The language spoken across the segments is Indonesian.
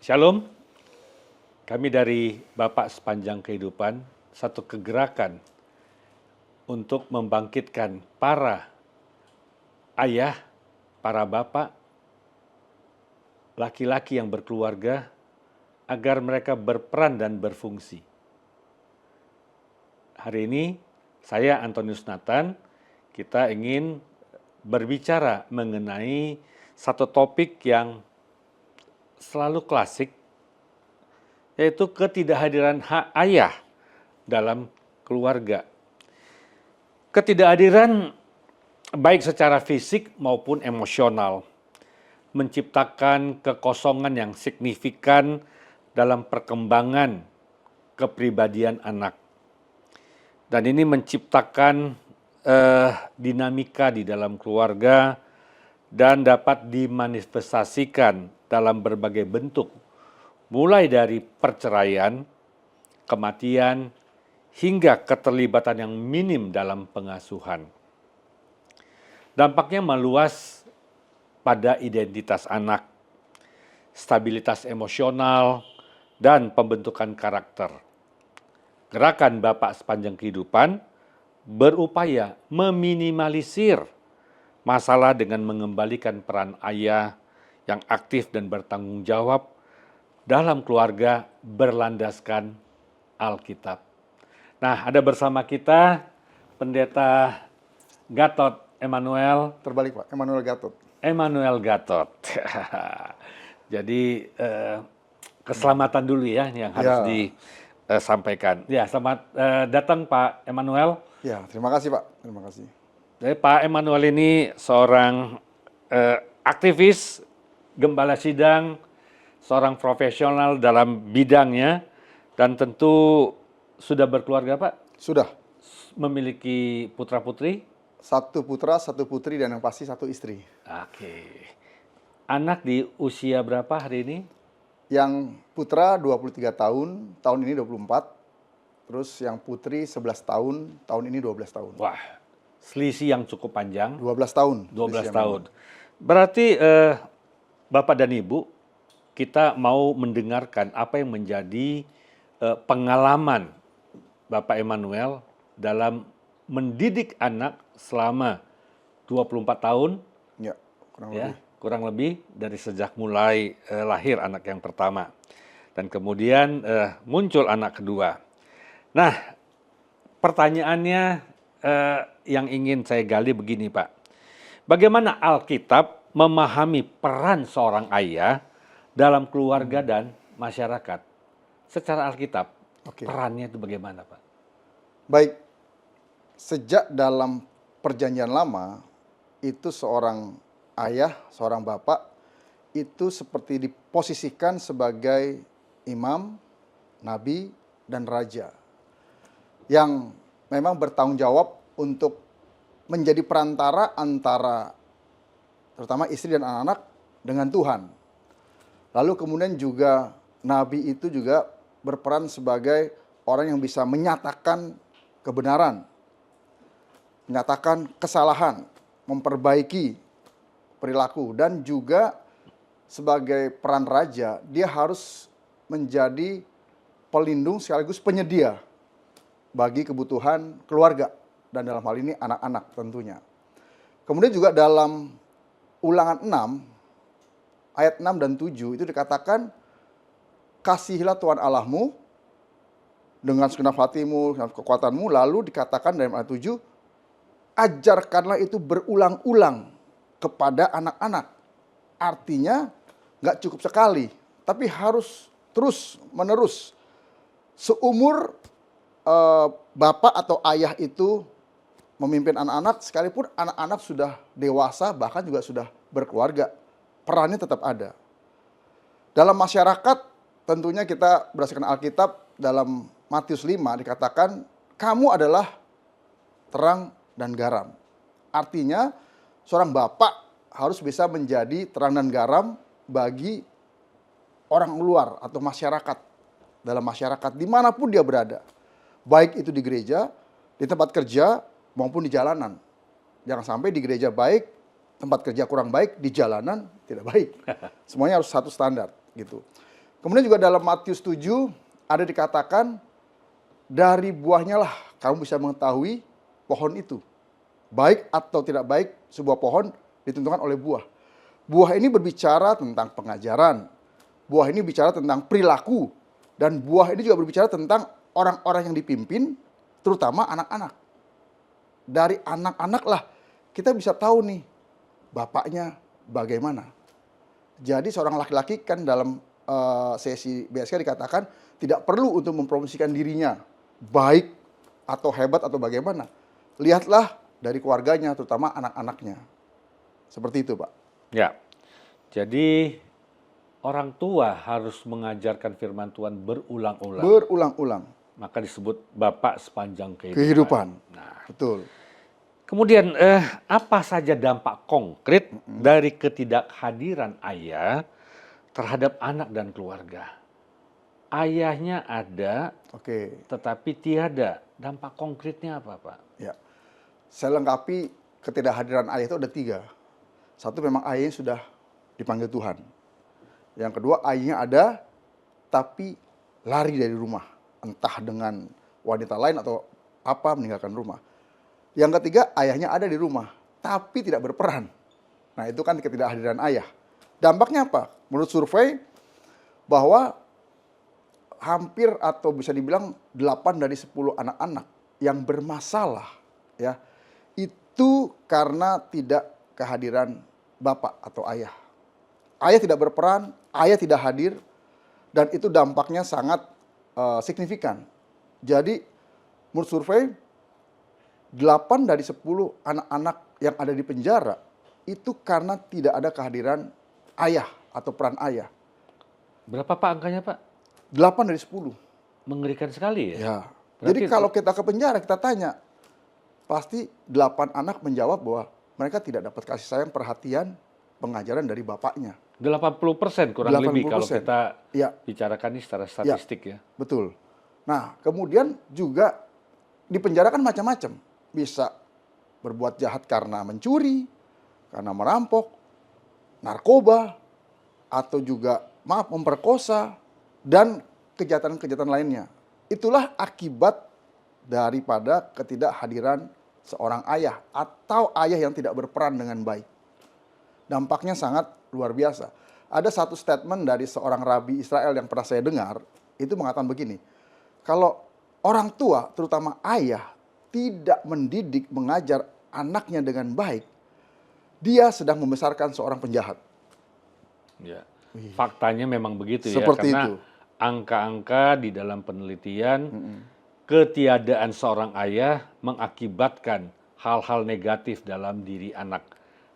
Shalom, kami dari Bapak Sepanjang Kehidupan, satu kegerakan untuk membangkitkan para ayah, para bapak, laki-laki yang berkeluarga, agar mereka berperan dan berfungsi. Hari ini, saya Antonius Nathan, kita ingin berbicara mengenai satu topik yang selalu klasik, yaitu ketidakhadiran ayah dalam keluarga. Ketidakhadiran baik secara fisik maupun emosional menciptakan kekosongan yang signifikan dalam perkembangan kepribadian anak. Dan ini menciptakan dinamika di dalam keluarga dan dapat dimanifestasikan dalam berbagai bentuk, mulai dari perceraian, kematian, hingga keterlibatan yang minim dalam pengasuhan. Dampaknya meluas pada identitas anak, stabilitas emosional, dan pembentukan karakter. Gerakan Bapak Sepanjang Kehidupan berupaya meminimalisir masalah dengan mengembalikan peran ayah yang aktif dan bertanggung jawab dalam keluarga berlandaskan Alkitab. Nah, ada bersama kita Pendeta Gatot Emmanuel. Terbalik Pak, Emmanuel Gatot. Jadi keselamatan dulu ya yang harus disampaikan. Ya, selamat datang Pak Emmanuel. Ya, terima kasih Pak, terima kasih. Jadi Pak Emmanuel ini seorang aktivis, gembala sidang, seorang profesional dalam bidangnya, dan tentu sudah berkeluarga Pak? Sudah. Memiliki putra-putri? 1 putra, 1 putri, dan yang pasti 1 istri. Oke. Anak di usia berapa hari ini? Yang putra 23 tahun, tahun ini 24. Terus yang putri 11 tahun, tahun ini 12 tahun. Wah, selisih yang cukup panjang. 12 tahun. 12 tahun. Berarti Bapak dan Ibu, kita mau mendengarkan apa yang menjadi pengalaman Bapak Emmanuel dalam mendidik anak selama 24 tahun. Ya, kurang lebih dari sejak mulai lahir anak yang pertama. Dan kemudian muncul anak kedua. Nah, pertanyaannya yang ingin saya gali begini Pak. Bagaimana Alkitab memahami peran seorang ayah dalam keluarga dan masyarakat? Secara Alkitab, perannya itu bagaimana Pak? Baik, sejak dalam Perjanjian Lama, itu seorang ayah, seorang bapak, itu seperti diposisikan sebagai imam, nabi, dan raja. Yang memang bertanggung jawab untuk menjadi perantara antara terutama istri dan anak-anak dengan Tuhan. Lalu kemudian juga nabi itu juga berperan sebagai orang yang bisa menyatakan kebenaran, menyatakan kesalahan, memperbaiki perilaku, dan juga sebagai peran raja, dia harus menjadi pelindung sekaligus penyedia bagi kebutuhan keluarga, dan dalam hal ini anak-anak tentunya. Kemudian juga dalam Ulangan 6, ayat 6 dan 7 itu dikatakan, kasihilah Tuhan Allahmu dengan segenap hatimu, dengan kekuatanmu. Lalu dikatakan dalam ayat 7, ajarkanlah itu berulang-ulang kepada anak-anak. Artinya nggak cukup sekali, tapi harus terus menerus. Seumur bapak atau ayah itu memimpin anak-anak, sekalipun anak-anak sudah dewasa, bahkan juga sudah berkeluarga, perannya tetap ada. Dalam masyarakat, tentunya kita berdasarkan Alkitab, dalam Matius 5 dikatakan, kamu adalah terang dan garam. Artinya, seorang bapak harus bisa menjadi terang dan garam bagi orang luar atau masyarakat. Dalam masyarakat, dimanapun dia berada. Baik itu di gereja, di tempat kerja, maupun di jalanan. Jangan sampai di gereja baik, tempat kerja kurang baik, di jalanan tidak baik. Semuanya harus satu standar gitu. Kemudian juga dalam Matius 7 ada dikatakan, dari buahnya lah kamu bisa mengetahui pohon itu. Baik atau tidak baik sebuah pohon ditentukan oleh buah. Buah ini berbicara tentang pengajaran. Buah ini bicara tentang perilaku. Dan buah ini juga berbicara tentang orang-orang yang dipimpin, terutama anak-anak. Dari anak-anak lah kita bisa tahu nih bapaknya bagaimana. Jadi seorang laki-laki kan dalam sesi BSK dikatakan tidak perlu untuk mempromosikan dirinya baik atau hebat atau bagaimana. Lihatlah dari keluarganya, terutama anak-anaknya. Seperti itu, Pak. Ya, jadi orang tua harus mengajarkan firman Tuhan berulang-ulang. Berulang-ulang. Maka disebut bapak sepanjang Kehidupan. Nah, Betul. kemudian apa saja dampak konkret dari ketidakhadiran ayah terhadap anak dan keluarga? Ayahnya ada, Oke. tetapi tiada. Dampak konkretnya apa, Pak? Ya. Saya lengkapi ketidakhadiran ayah itu ada 3. Satu, memang ayahnya sudah dipanggil Tuhan. Yang kedua, ayahnya ada tapi lari dari rumah. Entah dengan wanita lain atau apa, meninggalkan rumah. Yang ketiga, ayahnya ada di rumah tapi tidak berperan. Nah, itu kan ketidakhadiran ayah. Dampaknya apa? Menurut survei bahwa hampir atau bisa dibilang 8 dari 10 anak-anak yang bermasalah ya, itu karena tidak kehadiran bapak atau ayah. Ayah tidak berperan, ayah tidak hadir, dan itu dampaknya sangat signifikan. Jadi menurut survei 8 dari 10 anak-anak yang ada di penjara itu karena tidak ada kehadiran ayah atau peran ayah. Berapa, Pak, angkanya, Pak? 8 dari 10. Mengerikan sekali ya? Ya. Berarti Jadi kalau kita ke penjara, kita tanya, pasti 8 anak menjawab bahwa mereka tidak dapat kasih sayang, perhatian, pengajaran dari bapaknya. 80% kurang lebih kalau 80%. kita Ya. bicarakan ini secara statistik ya. Betul. Nah, kemudian juga di penjara kan macam-macam. Bisa berbuat jahat karena mencuri, karena merampok, narkoba, atau juga memperkosa, dan kejahatan-kejahatan lainnya. Itulah akibat daripada ketidakhadiran seorang ayah atau ayah yang tidak berperan dengan baik. Dampaknya sangat luar biasa. Ada satu statement dari seorang rabi Israel yang pernah saya dengar, itu mengatakan begini, kalau orang tua, terutama ayah, tidak mendidik, mengajar anaknya dengan baik, dia sedang membesarkan seorang penjahat. Ya. Faktanya memang begitu Seperti ya, karena itu. angka-angka di dalam penelitian ketiadaan seorang ayah mengakibatkan hal-hal negatif dalam diri anak.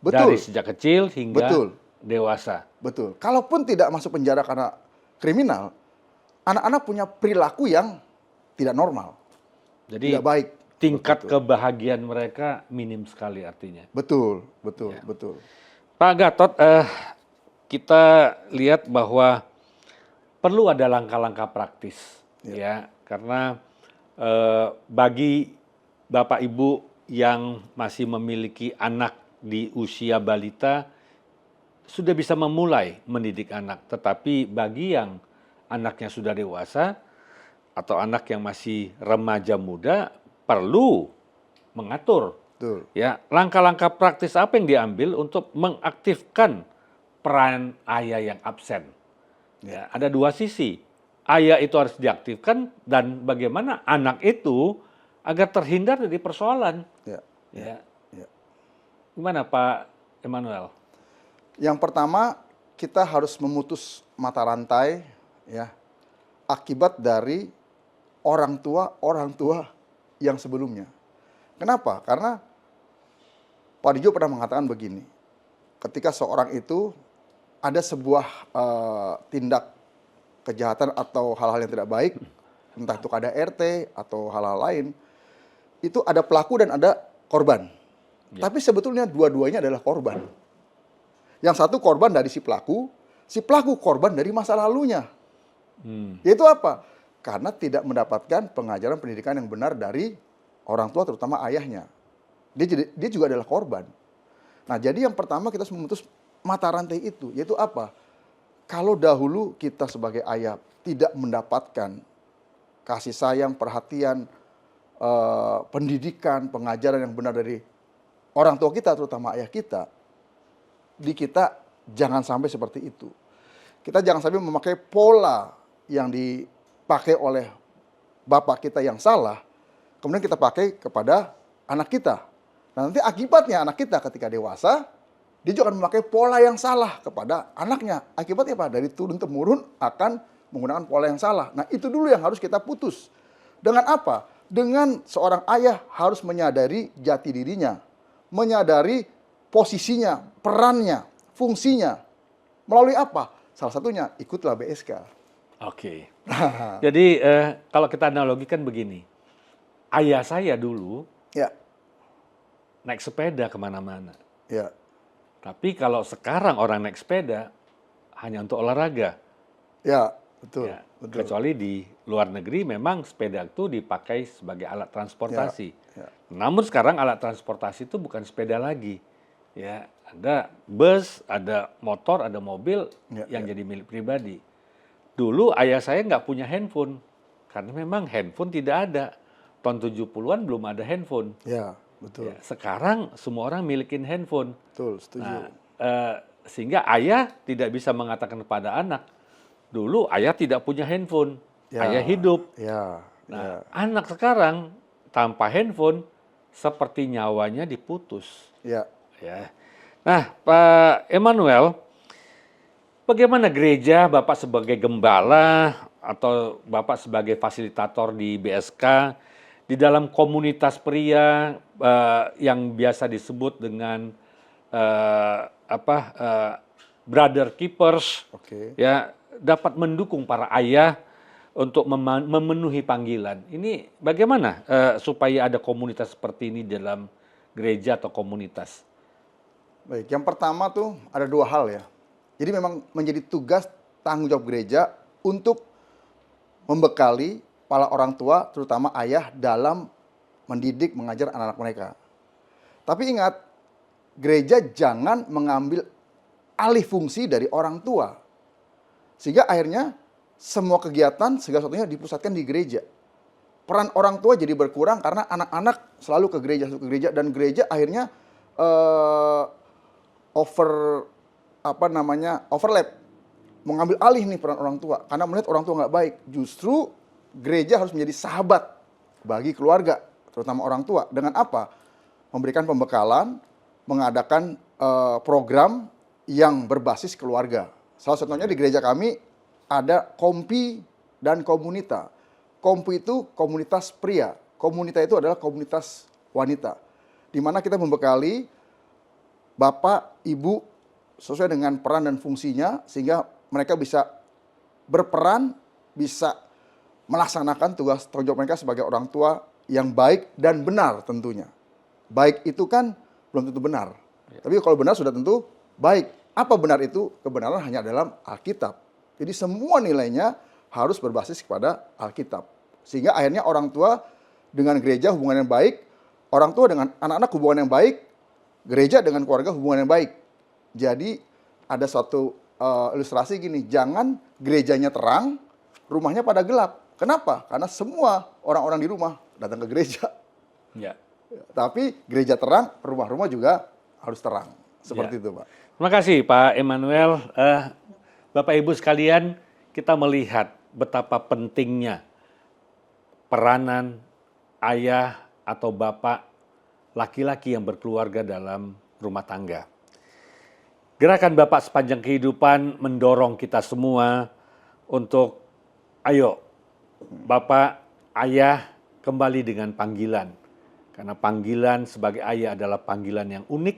Betul. Dari sejak kecil hingga Betul. dewasa. Betul. Kalaupun tidak masuk penjara karena kriminal, anak-anak punya perilaku yang tidak normal, Jadi tidak baik. tingkat Betul. kebahagiaan mereka minim sekali artinya. Betul, betul, Ya. betul. Pak Gatot, kita lihat bahwa perlu ada langkah-langkah praktis, ya, karena bagi Bapak Ibu yang masih memiliki anak di usia balita sudah bisa memulai mendidik anak, tetapi bagi yang anaknya sudah dewasa atau anak yang masih remaja muda perlu mengatur. Betul. Ya, langkah-langkah praktis apa yang diambil untuk mengaktifkan peran ayah yang absen? Ya, ada 2 sisi. Ayah itu harus diaktifkan dan bagaimana anak itu agar terhindar dari persoalan. Ya. Ya. Ya. Gimana Pak Emmanuel? Yang pertama, kita harus memutus mata rantai ya akibat dari orang tua yang sebelumnya. Kenapa? Karena Pak Dijo pernah mengatakan begini, ketika seorang itu ada sebuah tindak kejahatan atau hal-hal yang tidak baik, entah itu KDRT atau hal-hal lain, itu ada pelaku dan ada korban. Ya. Tapi sebetulnya dua-duanya adalah korban. Yang satu korban dari si pelaku korban dari masa lalunya. Yaitu apa? Karena tidak mendapatkan pengajaran pendidikan yang benar dari orang tua, terutama ayahnya. Dia juga adalah korban. Nah, jadi yang pertama kita harus memutus mata rantai itu, yaitu apa? kalau dahulu kita sebagai ayah tidak mendapatkan kasih sayang, perhatian, pendidikan, pengajaran yang benar dari orang tua kita, terutama ayah kita, di kita jangan sampai seperti itu. Kita jangan sampai memakai pola yang dipakai oleh bapak kita yang salah, kemudian kita pakai kepada anak kita. Nah, nanti akibatnya anak kita ketika dewasa, dia juga akan memakai pola yang salah kepada anaknya. Akibatnya apa? Dari turun-temurun akan menggunakan pola yang salah. Nah, itu dulu yang harus kita putus. Dengan apa? Dengan seorang ayah harus menyadari jati dirinya, menyadari posisinya, perannya, fungsinya. Melalui apa? Salah satunya ikutlah BSK. Oke. Jadi kalau kita analogikan begini, ayah saya dulu Ya, naik sepeda kemana-mana. ya, Tapi kalau sekarang orang naik sepeda hanya untuk olahraga. ya, betul, Ya, betul. kecuali di luar negeri memang sepeda itu dipakai sebagai alat transportasi. Ya. Namun sekarang alat transportasi itu bukan sepeda lagi. Ya, ada bus, ada motor, ada mobil Ya, yang jadi milik pribadi. Dulu ayah saya nggak punya handphone karena memang handphone tidak ada. Tahun 70-an belum ada handphone. Ya, betul, Ya, sekarang semua orang milikin handphone. betul, setuju. Nah, sehingga ayah tidak bisa mengatakan kepada anak, dulu ayah tidak punya handphone, Ya, ayah hidup. Ya, Nah, anak sekarang tanpa handphone seperti nyawanya diputus. ya. Ya. Nah, Pak Emmanuel, bagaimana gereja Bapak sebagai gembala atau Bapak sebagai fasilitator di BSK di dalam komunitas pria yang biasa disebut dengan brother keepers, Oke. ya dapat mendukung para ayah untuk memenuhi panggilan. Ini bagaimana supaya ada komunitas seperti ini dalam gereja atau komunitas? Baik, yang pertama tuh ada dua hal ya. Jadi memang menjadi tugas tanggung jawab gereja untuk membekali para orang tua, terutama ayah, dalam mendidik, mengajar anak-anak mereka. Tapi ingat, gereja jangan mengambil alih fungsi dari orang tua. Sehingga akhirnya semua kegiatan, segala sesuatunya dipusatkan di gereja. Peran orang tua jadi berkurang karena anak-anak selalu ke gereja, dan gereja akhirnya overlap, mengambil alih nih peran orang tua karena melihat orang tua nggak baik. Justru gereja harus menjadi sahabat bagi keluarga, terutama orang tua. Dengan apa? Memberikan pembekalan, mengadakan program yang berbasis keluarga. Salah satunya di gereja kami ada Kompi dan Komunita. Kompi itu komunitas pria, Komunita itu adalah komunitas wanita, di mana kita membekali bapak, ibu sesuai dengan peran dan fungsinya sehingga mereka bisa berperan, bisa melaksanakan tugas tanggung jawab mereka sebagai orang tua yang baik dan benar tentunya. Baik itu kan belum tentu benar. Ya. Tapi kalau benar sudah tentu baik. Apa benar itu? Kebenaran hanya dalam Alkitab. Jadi semua nilainya harus berbasis kepada Alkitab. Sehingga akhirnya orang tua dengan gereja hubungan yang baik, orang tua dengan anak-anak hubungan yang baik, gereja dengan keluarga hubungan yang baik. Jadi ada suatu ilustrasi gini, jangan gerejanya terang, rumahnya pada gelap. Kenapa? Karena semua orang-orang di rumah datang ke gereja. Ya. Tapi gereja terang, rumah-rumah juga harus terang. Seperti itu, Pak. Terima kasih Pak Emmanuel. Bapak Ibu sekalian, kita melihat betapa pentingnya peranan ayah atau bapak laki-laki yang berkeluarga dalam rumah tangga. Gerakan Bapak Sepanjang Kehidupan mendorong kita semua untuk ayo Bapak, ayah kembali dengan panggilan. Karena panggilan sebagai ayah adalah panggilan yang unik,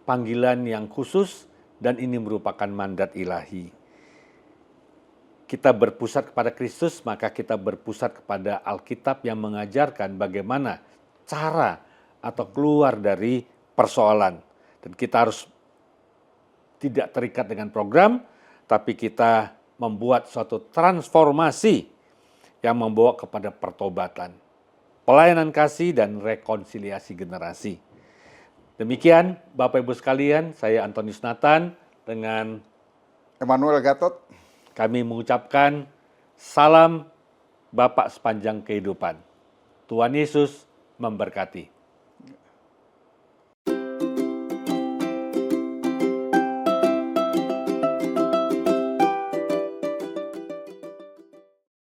panggilan yang khusus, dan ini merupakan mandat ilahi. Kita berpusat kepada Kristus, maka kita berpusat kepada Alkitab yang mengajarkan bagaimana cara atau keluar dari persoalan. Dan kita harus tidak terikat dengan program, tapi kita membuat suatu transformasi yang membawa kepada pertobatan, pelayanan kasih, dan rekonsiliasi generasi. Demikian Bapak Ibu sekalian, saya Antonius Nathan dengan Emmanuel Gatot. Kami mengucapkan salam Bapak sepanjang kehidupan. Tuhan Yesus memberkati.